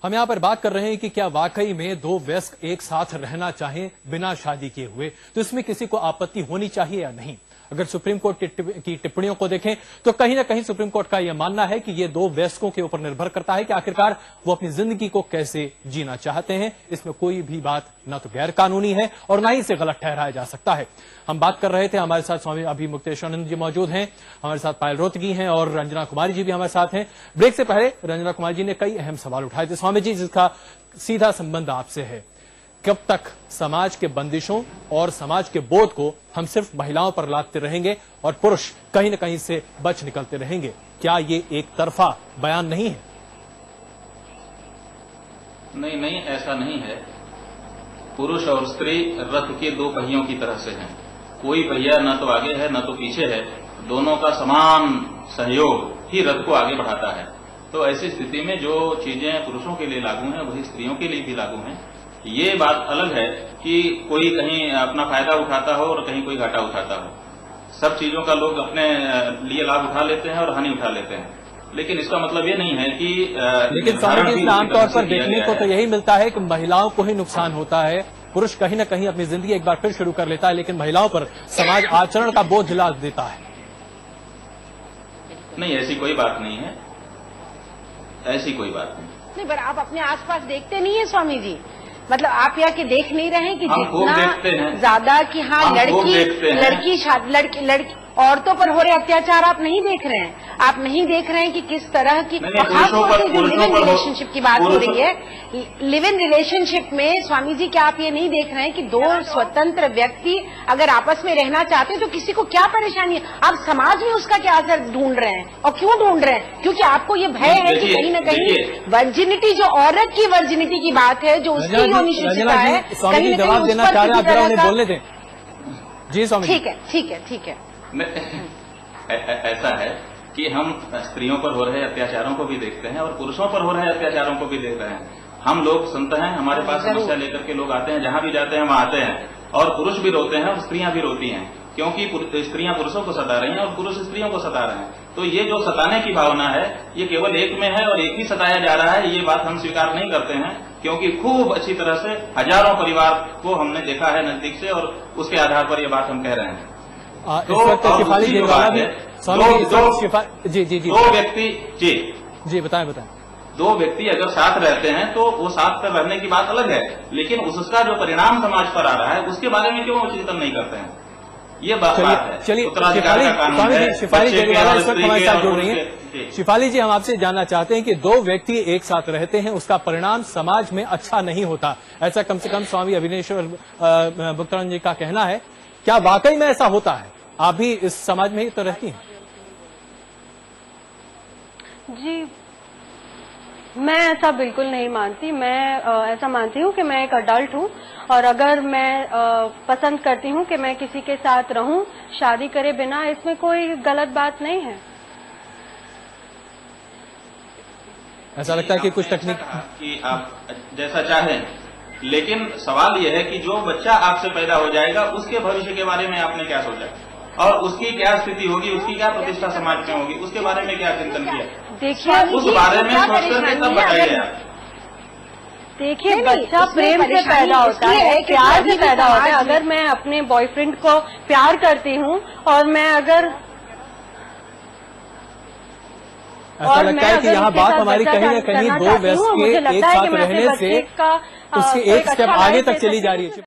हम यहाँ पर बात कर रहे हैं कि क्या वाकई में दो वयस्क एक साथ रहना चाहें बिना शादी किए हुए, तो इसमें किसी को आपत्ति होनी चाहिए या नहीं। अगर सुप्रीम कोर्ट की टिप्पणियों को देखें तो कहीं ना कहीं सुप्रीम कोर्ट का यह मानना है कि यह दो वयस्कों के ऊपर निर्भर करता है कि आखिरकार वो अपनी जिंदगी को कैसे जीना चाहते हैं। इसमें कोई भी बात न तो गैर कानूनी है और न ही इसे गलत ठहराया जा सकता है। हम बात कर रहे थे, हमारे साथ स्वामी अभिमुक्तेश्वरानंद जी मौजूद हैं, हमारे साथ पायल रोहतगी हैं और रंजना कुमारी जी भी हमारे साथ हैं। ब्रेक से पहले रंजना कुमारी जी ने कई अहम सवाल उठाए थे स्वामी जी, जिसका सीधा संबंध आपसे है। कब तक समाज के बंदिशों और समाज के बोझ को हम सिर्फ महिलाओं पर लादते रहेंगे और पुरुष कहीं न कहीं से बच निकलते रहेंगे? क्या ये एक तरफा बयान नहीं है? नहीं, ऐसा नहीं है। पुरुष और स्त्री रथ के दो पहियों की तरह से हैं। कोई पहिया न तो आगे है न तो पीछे है, दोनों का समान सहयोग ही रथ को आगे बढ़ाता है। तो ऐसी स्थिति में जो चीजें पुरुषों के लिए लागू हैं वही स्त्रियों के लिए भी लागू हैं। ये बात अलग है कि कोई कहीं अपना फायदा उठाता हो और कहीं कोई घाटा उठाता हो। सब चीजों का लोग अपने लिए लाभ उठा लेते हैं और हानि उठा लेते हैं, लेकिन इसका मतलब ये नहीं है कि लेकिन स्वामी जी आमतौर पर देखने को तो यही मिलता है कि महिलाओं को ही नुकसान होता है। पुरुष कहीं न कहीं अपनी जिंदगी एक बार फिर शुरू कर लेता है, लेकिन महिलाओं पर समाज आचरण का बोझ लाद देता है। नहीं, ऐसी कोई बात नहीं है, ऐसी कोई बात नहीं। पर आप अपने आसपास देखते नहीं है स्वामी जी, मतलब आप यहाँ के देख नहीं रहे हैं कि जितना ज्यादा कि हाँ लड़की औरतों पर हो रहे अत्याचार आप नहीं देख रहे हैं। आप नहीं देख रहे हैं कि किस तरह की खासतौर से जो लिव इन रिलेशनशिप की बात हो रही है, लिव इन रिलेशनशिप में स्वामी जी क्या आप ये नहीं देख रहे हैं कि दो स्वतंत्र व्यक्ति अगर आपस में रहना चाहते हैं तो किसी को क्या परेशानी है? आप समाज में उसका क्या असर ढूंढ रहे हैं और क्यों ढूंढ रहे हैं? क्योंकि आपको ये भय है कि कहीं न कहीं वर्जिनिटी, जो औरत की वर्जिनिटी की बात है, जो उसकी योनिशिष्टता है, कहीं न कहीं उस पर बोलने दें। जी स्वामी, ठीक है। ऐसा है कि हम स्त्रियों पर हो रहे अत्याचारों को भी देखते हैं और पुरुषों पर हो रहे अत्याचारों को भी देख रहे हैं। हम लोग संत हैं, हमारे पास समस्या लेकर के लोग आते हैं, जहां भी जाते हैं वहां आते हैं, और पुरुष भी रोते हैं और स्त्रियां भी रोती हैं, क्योंकि स्त्रियां पुरुषों को सता रही हैं और पुरुष स्त्रियों को सता रहे हैं। तो ये जो सताने की भावना है ये केवल एक में है और एक ही सताया जा रहा है, ये बात हम स्वीकार नहीं करते हैं, क्योंकि खूब अच्छी तरह से हजारों परिवार को हमने देखा है नजदीक से और उसके आधार पर ये बात हम कह रहे हैं। इस वक्त शिफाली जी दो व्यक्ति जी बताएं। दो व्यक्ति अगर साथ रहते हैं तो वो साथ कर रहने की बात अलग है, लेकिन उसका जो परिणाम समाज पर आ रहा है उसके बारे में क्यों चिंतन नहीं करते हैं? ये बात है। चलिए शिफाली जरीवाला इस वक्त हमारे साथ जुड़ रही हैं। शिफाली जी, हम आपसे जानना चाहते हैं कि दो व्यक्ति एक साथ रहते हैं, उसका परिणाम समाज में अच्छा नहीं होता, ऐसा कम से कम स्वामी अभिमुक्तेश्वरानंद जी का कहना है। क्या वाकई में ऐसा होता है? आप भी इस समाज में ही तो रहती हैं। जी, मैं ऐसा बिल्कुल नहीं मानती। मैं ऐसा मानती हूँ कि मैं एक अडल्ट हूँ और अगर मैं पसंद करती हूँ कि मैं किसी के साथ रहूं शादी करे बिना, इसमें कोई गलत बात नहीं है। ऐसा लगता है कि कुछ तकनीक कि आप जैसा चाहें, लेकिन सवाल यह है कि जो बच्चा आपसे पैदा हो जाएगा उसके भविष्य के बारे में आपने क्या सोचा और उसकी क्या स्थिति होगी, उसकी क्या प्रतिष्ठा समाज में होगी, उसके बारे में क्या चिंतन किया? देखिए, उस बारे में सोचकर के तब बताइए आप। देखिए, बच्चा प्रेम से पैदा होता है, प्यार से पैदा होता है। अगर मैं अपने बॉयफ्रेंड को प्यार करती हूँ और मैं अगर ऐसा लगता है कि यहाँ बात हमारी कहीं न कहीं दो व्यक्ति के एक साथ रहने से उसके एक स्टेप आगे तक चली जा रही है।